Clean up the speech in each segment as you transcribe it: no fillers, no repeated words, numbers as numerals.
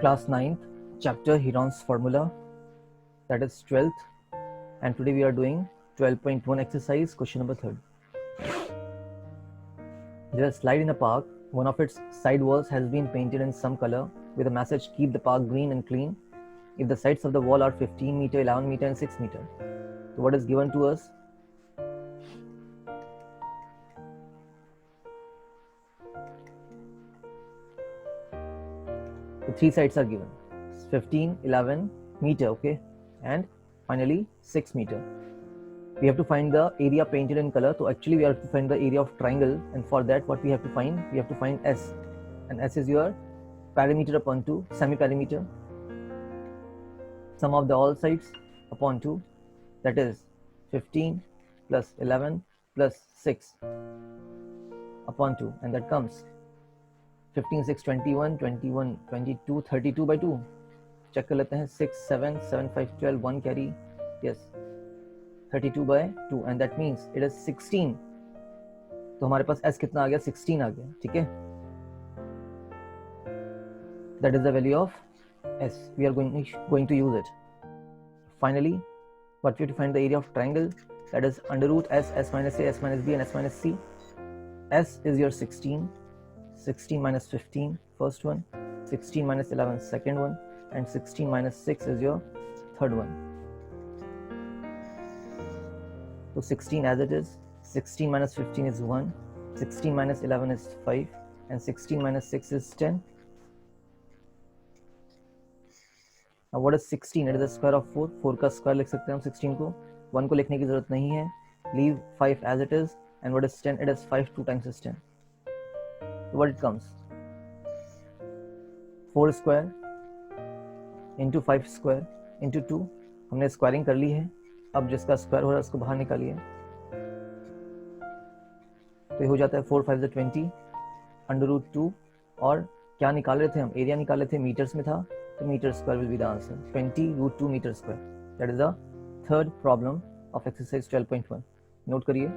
Class 9th, chapter Heron's formula, that is 12th, and today we are doing 12.1 exercise, question number 3rd. There is a slide in a park. One of its side walls has been painted in some color with a message, keep the park green and clean. If the sides of the wall are 15 meter, 11 meter and 6 meter. So what is given to us? The three sides are given, 15, 11 meter, okay, and finally 6 meter. We have to find the area painted in color. So actually we have to find the area of triangle, and for that what we have to find? We have to find S, and S is your perimeter upon 2, semi-perimeter, sum of the all sides upon 2, that is 15 plus 11 plus 6 upon 2, and that comes 15, 6, 21, 21, 22, 32 by 2. Check कर लेते हैं, 6, 7, 7, 5, 12, 1 carry, yes, 32 by 2, and that means it is 16. तो हमारे पास S कितना आ गया? 16 आ गया, ठीक है? That is the value of S. We are going to use it. Finally, what we have to find the area of triangle, that is under root S, S minus A, S minus B and S minus C. S is your 16, 16 minus 15, first one, 16 minus 11, second one, and 16 minus 6 is your third one. So 16 as it is, 16 minus 15 is 1, 16 minus 11 is 5, and 16 minus 6 is 10. Now what is 16? It is the square of 4. 4 का square लिख सकते हैं हम 16 को. 1 को लिखने की जरूरत नहीं है. Leave 5 as it is. And what is 10? It is 5 2 times is 10. So what it comes? 4 square into 5 square into 2. हमने स्क्वायरिंग कर ली है. अब जिसका स्क्वायर हो रहा है उसको बाहर निकालिए. तो ये हो जाता है 4 5 20 अंडर रूट 2. और क्या निकाल रहे थे हम? एरिया निकाल रहे थे, मीटर्स में था, तो metre square will be the answer. 20 root 2 metre square. That is the third problem of exercise 12.1. Note करिए.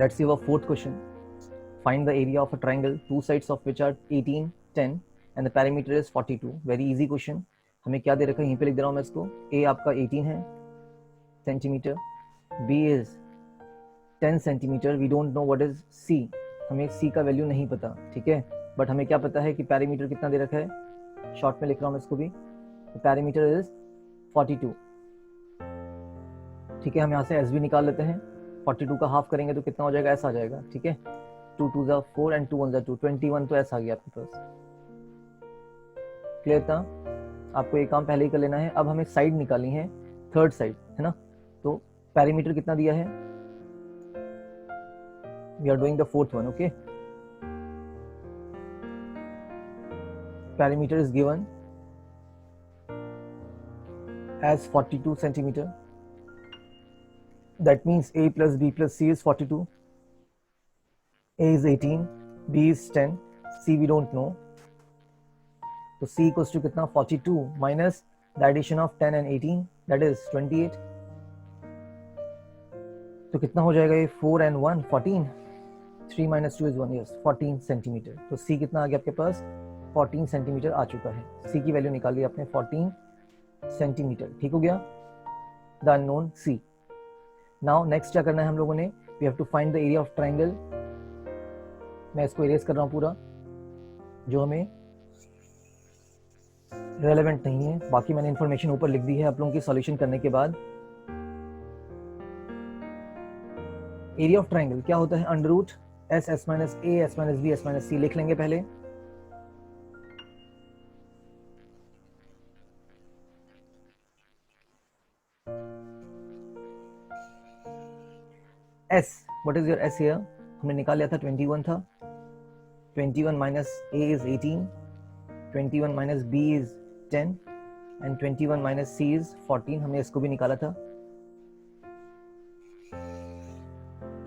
Let's see our fourth question. Find the area of a triangle, two sides of which are 18, 10 and the perimeter is 42. Very easy question. हमें क्या दे रखा है? यहीं पे लिख दे रहा हूँ मैं इसको. A आपका 18 है centimetre, B is 10 centimetre. We don't know what is C. हमें C का वैल्यू नहीं पता, ठीक है, बट हमें क्या पता है कि पैरीमीटर कितना दे रखा है. शॉर्ट में लिख रहा हूँ मैं इसको भी. पैरीमीटर इज 42, ठीक है. हम यहाँ से S भी निकाल लेते हैं. 42 का हाफ करेंगे तो कितना हो जाएगा? S आ जाएगा, ठीक है. 2 2 जा 4 and 2 1 जा 2, 21 तो S आ गया आपके पास. क्लियर था? आपको ये काम पहले ही कर लेना है. अब हमें साइड निकालनी है, थर्ड साइड है ना. तो पैरीमीटर कितना दिया है? We are doing the fourth one, okay. Perimeter is given as 42 centimeter. That means A plus B plus C is 42. A is 18, B is 10, C we don't know. So C equals to कितना? 42 minus the addition of 10 and 18, that is 28. तो कितना हो जाएगा ये? 4 and 1, 14. 3 minus 2 is 1, yes, 14 centimetre. तो C कितना आ गया आपके पास? 14 सेंटीमीटर आ चुका है. C की वैल्यू निकाल ली आपने, 14 सेंटीमीटर. ठीक हो गया? The unknown C. Now next क्या करना है हम लोगों ने? We have to find the area of triangle. मैं इसको इरेज कर रहा हूं पूरा, जो हमें रेलेवेंट नहीं है. बाकी मैंने इंफॉर्मेशन ऊपर लिख दी है आप लोगों की सॉल्यूशन करने के बाद. एरिया ऑफ ट्राइंगल क्या होता है? Under root S, S minus A, S minus B, S minus C लिख लेंगे पहले. S, what is your S here? हमने निकाल लिया था, 21 था. 21 minus A is 18, 21 minus B is 10 and 21 minus C is 14. हमने इसको भी निकाला था.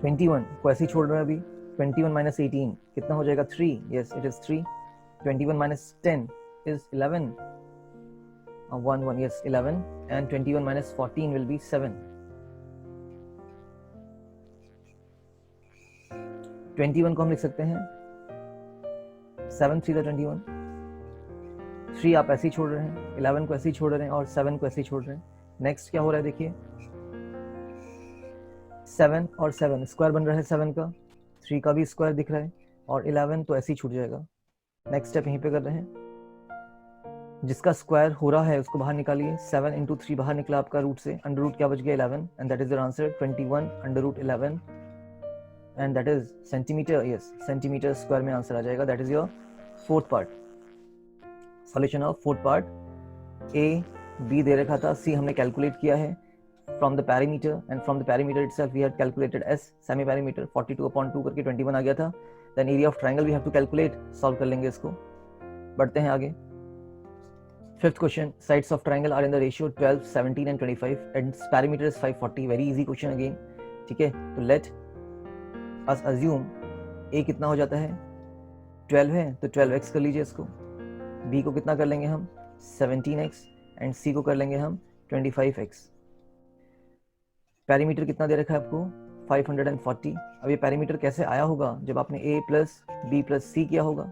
21 को ऐसे ही छोड़ रहे हैं अभी. 21 minus 18 कितना हो जाएगा? 3. Yes, it is 3. 21 minus 10 is 11. 1 1, yes, 11, and 21 minus 14 will be 7. 21 को हम लिख सकते हैं 7 3 21, 3 आप ऐसे ही छोड़ रहे हैं, 11 को ऐसे ही छोड़ रहे हैं और 7 को ऐसे ही छोड़ रहे हैं। नेक्स्ट क्या हो रहा है देखिए, 7 और 7 स्क्वायर बन रहा है 7 का, 3 का भी स्क्वायर दिख रहा है और 11 तो ऐसे ही छूट जाएगा। नेक्स्ट स्टेप यहीं पे कर रहे हैं, जिसका स्क्वायर हो रहा है उसको बाहर निकालिए। 7 इंटू 3 बाहर निकला आपका रूट से, अंडर रूट क्या बच गया 11, and that is your answer 21 under root 11, and that is centimetre, yes centimetre square में आंसर आ जाएगा। That is your fourth part, solution of fourth part. A B दे रखा था, सी हमने कैलकुलेट किया है from the perimeter, and from the perimeter itself we had calculated S semi perimeter 42/2 करके 21 आ गया था। Then area of triangle we have to calculate, solve कर लेंगे इसको। बढ़ते हैं आगे। Fifth question, sides of triangle are in the ratio 12 17 and 25 and perimeter is 540। Very easy question again, ठीक है। तो लेट अस अज्यूम ए कितना हो जाता है 12 है तो 12x कर लीजिए इसको, बी को कितना कर लेंगे हम 17x एंड सी को कर लेंगे हम 25x। पैरीमीटर कितना दे रखा है आपको 540। अब ये पैरीमीटर कैसे आया होगा, जब आपने a plus B plus C किया होगा,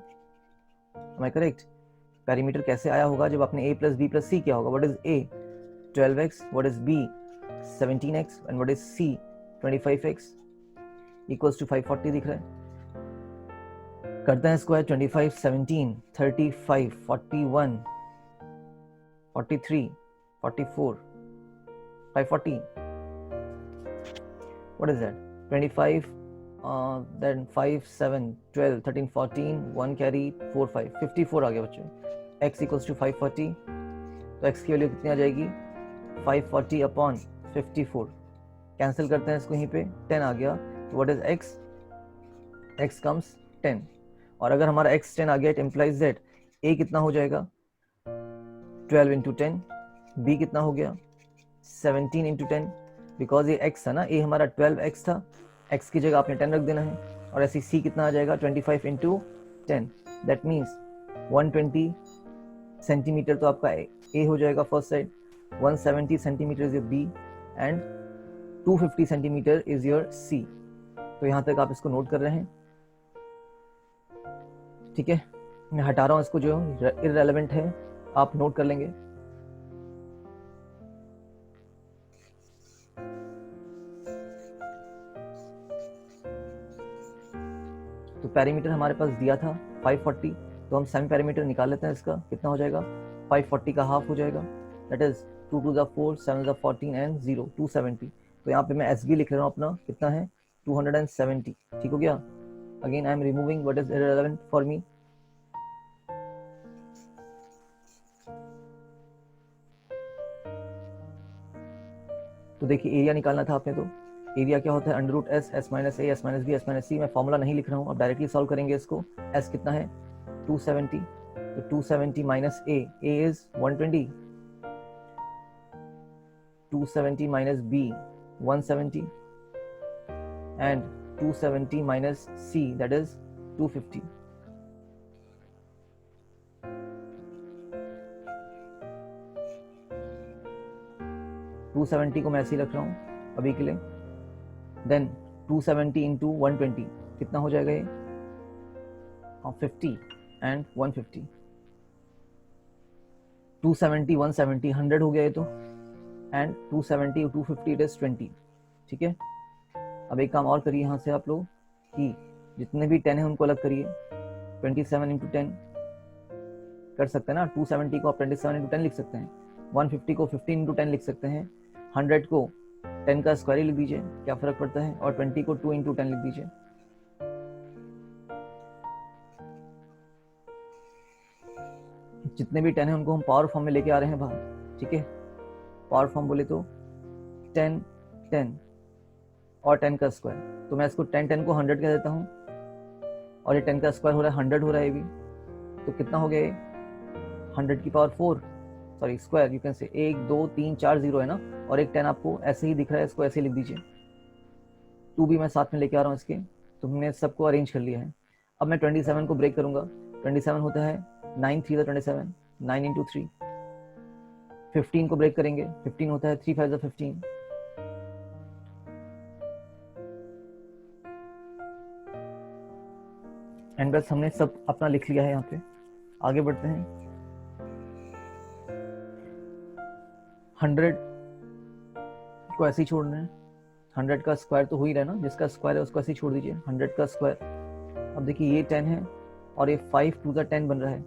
एम आई करेक्ट। पैरीमीटर कैसे आया होगा जब आपने a plus B plus C किया होगा। What is a 12x, what is b 17x and what is c 25x equals to 540 दिख रहा है। करते हैं square, 25 17 35 41 43 44 540, what is that 25 then 5 7 12 13 14 1 carry 4 5 54 आ गया बच्चों। x equals to 540, तो x की वैल्यू कितनी आ जाएगी 540 अपॉन 54। कैंसिल करते हैं इसको, यहीं पे 10 आ गया। तो what is x, x comes 10, और अगर हमारा x 10 आ गया इट इम्प्लाइज दैट a कितना हो जाएगा 12 इंटू 10, b कितना हो गया 17 इंटू 10, बिकॉज ये x है ना, a हमारा 12x था, x की जगह आपने 10 रख देना है, और ऐसे c कितना आ जाएगा 25 इंटू 10, दैट मीन्स 120 सेंटीमीटर तो आपका a हो जाएगा first side, 170 centimetre is your b and 250 centimetre is your c। तो यहां तक आप इसको नोट कर रहे हैं, ठीक है। मैं हटा रहा हूं इसको, जो इररेलेवेंट है आप नोट कर लेंगे। तो पैरीमीटर हमारे पास दिया था 540, तो हम सेमी पैरीमीटर निकाल लेते हैं इसका, कितना हो जाएगा 540 का हाफ हो जाएगा, that is 2 to the 4 7 to the 14 and 0 270। तो यहाँ पे मैं एसबी लिख रहा हूँ अपना, कितना है 270, ठीक हो गया। Again I am removing what is irrelevant for me. तो देखिए एरिया निकालना था आपने, तो एरिया क्या होता है under root S, S minus A, S minus B, S minus C. मैं फॉर्मूला नहीं लिख रहा हूँ, अब डायरेक्टली सॉल्व करेंगे इसको। एस कितना है 270, तो 270 minus A is 120, 270 minus B 170 and 270 minus C that is 250। Two 270 को मैं ऐसे ही रख रहा हूँ अभी के लिए। देन 270 इंटू 120 कितना हो जाएगा ये 50 एंड 150, 270 170 100 हो गया ये तो, एंड 270 250 इट इज 20, ठीक है। अब एक काम और करिए यहाँ से आप लोग कि जितने भी 10 है उनको अलग करिए, 27 इंटू 10 कर सकते हैं ना, 270 को आप 27 इंटू 10 लिख सकते हैं, 150 को 15 इंटू 10 लिख सकते हैं, 100 को 10 का स्क्वायर ही लिख दीजिए, क्या फर्क पड़ता है, और 20 को 2 इंटू 10 लिख दीजिए। जितने भी 10 है उनको हम पावर फॉर्म में लेके आ रहे हैं बाहर, ठीक है। पावर फॉर्म बोले तो 10 10 और 10 का स्क्वायर, तो मैं इसको 10 10 को 100 कह देता हूँ, और ये 10 का स्क्वायर हो रहा है 100 हो रहा है ये भी, तो कितना हो गया ये 100 की power 4, sorry square you can say 1 2 3 4 0 है ना, और एक 10 आपको ऐसे ही दिख रहा है, इसको ऐसे ही लिख दीजिए। 2 भी मैं साथ में लेके आ रहा हूँ इसके, तो हमने सबको अरेंज कर लिया है। अब मैं 27 को ब्रेक करूंगा, 27 होता है 9 3 27, 9 इंटू 3। 15 को ब्रेक करेंगे, 15 होता है 3 5 15, 15 एंड बस हमने सब अपना लिख लिया है। यहाँ पे आगे बढ़ते हैं। 100 को ऐसे ही छोड़ना है। 100 का स्क्वायर तो हो ही रहा है ना, जिसका स्क्वायर है उसको ऐसे ही छोड़ दीजिए। 100 का स्क्वायर, अब देखिए ये 10 है और ये 5 टू द 10 बन रहा है,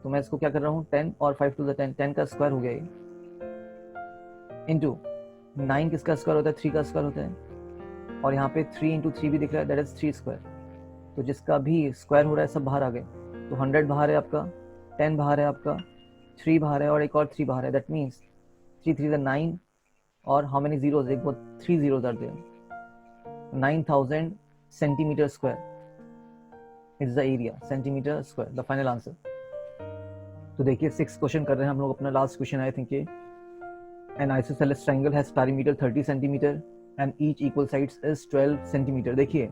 तो मैं इसको क्या कर रहा हूँ 10 और 5 टू द 10, 10 का स्क्वायर हो गया ये, इंटू 9 किसका स्क्वायर होता है, 3 का स्क्वायर होता है, और यहाँ पे 3 इंटू 3 भी दिख रहा है, दैट इज 3 स्क्वायर। तो जिसका भी स्क्वायर हो रहा है सब बाहर आ गए। तो 100 बाहर है आपका, 10 बाहर है आपका, 3 बाहर है और एक और 3 बाहर है, दैट मीन्स 3 3 9 और हाउ मेनी जीरोज, एक वो 3 zeros are there, 9000 centimetre square is the area, centimetre square, the final answer. तो देखिए 6 क्वेश्चन कर रहे हैं हम लोग, अपना लास्ट क्वेश्चन आई थिंक ये। N isosceles triangle has perimeter 30 centimetre and each equal sides is 12 centimetre. देखिए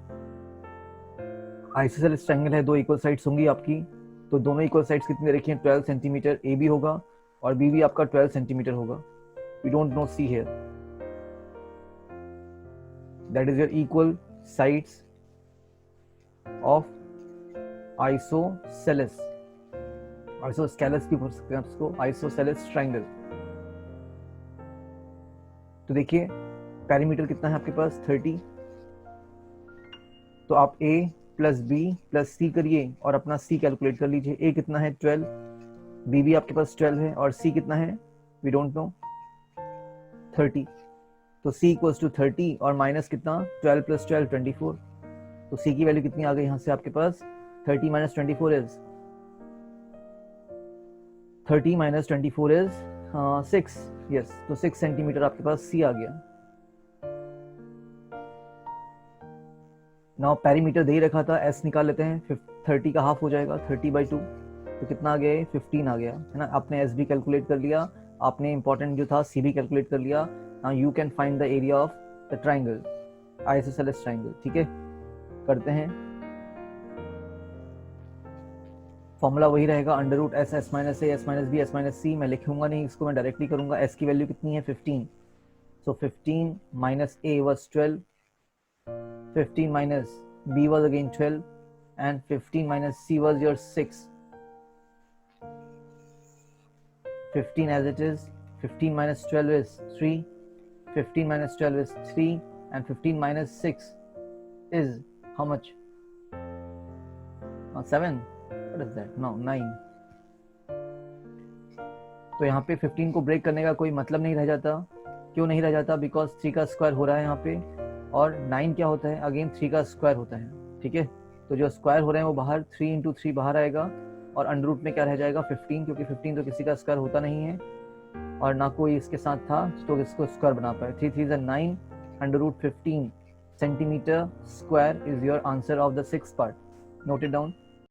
आइसोसेलेस ट्रायंगल है, दो इक्वल साइड्स होंगी आपकी, तो दोनों इक्वल साइड्स कितने रखिए 12 सेंटीमीटर, ए भी होगा और बी भी आपका 12 सेंटीमीटर होगा। We don't know C here, that is your equal sides of isosceles, isosceles भी बोल सकते हैं उसको, आइसोसेलेस ट्रायंगल। तो देखिए पेरीमीटर कितना है आपके पास 30, तो आप a plus B plus c करिए और अपना c कैलकुलेट कर लीजिए। a कितना है 12, b भी आपके पास 12 है और c कितना है वी डोंट नो 30, तो c इक्वल्स टू 30 और माइनस कितना 12 प्लस 12 24, तो c की वैल्यू कितनी आ गई यहाँ से आपके पास 30 minus 24 is 30 minus 24 is 6, yes, तो 6 सेंटीमीटर आपके पास c आ गया। नाउ पेरीमीटर दे ही रखा था, s निकाल लेते हैं, 30 का हाफ हो जाएगा 30/2, तो कितना आ गया 15 आ गया है ना। आपने s भी कैलकुलेट कर लिया, आपने इंपॉर्टेंट जो था c भी कैलकुलेट कर लिया। Now you can find the area of the triangle, isosceles triangle. ठीक है, करते हैं। फॉर्मूला वही रहेगा, under root S S minus A S minus B S minus C. मैं लिखूंगा नहीं इसको, मैं डायरेक्टली करूंगा। एस की वैल्यू कितनी है 15, सो 15 minus A was 12, 15 minus b was again 12 and 15 minus c was your 6, 15 as it is, 15 minus 12 is 3, 15 minus 12 is 3 and 15 minus 6 is how much? 7, what is that? No, 9। तो यहाँ पे 15 को break करने का कोई मतलब नहीं रह जाता। क्यों नहीं रह जाता? बिकॉज 3 का स्क्वायर हो रहा है यहाँ पे, और 9 क्या होता है अगेन 3 का स्क्वायर होता है। ठीक है, तो जो स्क्वायर हो रहे हैं वो बाहर 3 इंटू 3 बाहर आएगा और अंडर रूट में क्या रह जाएगा 15, क्योंकि 15 तो किसी का स्क्वायर होता नहीं है और ना कोई इसके साथ था तो इसको स्क्वायर बना पाए। 3 3 9, under root 15 centimetre square is your answer of the 6th part. Note it down.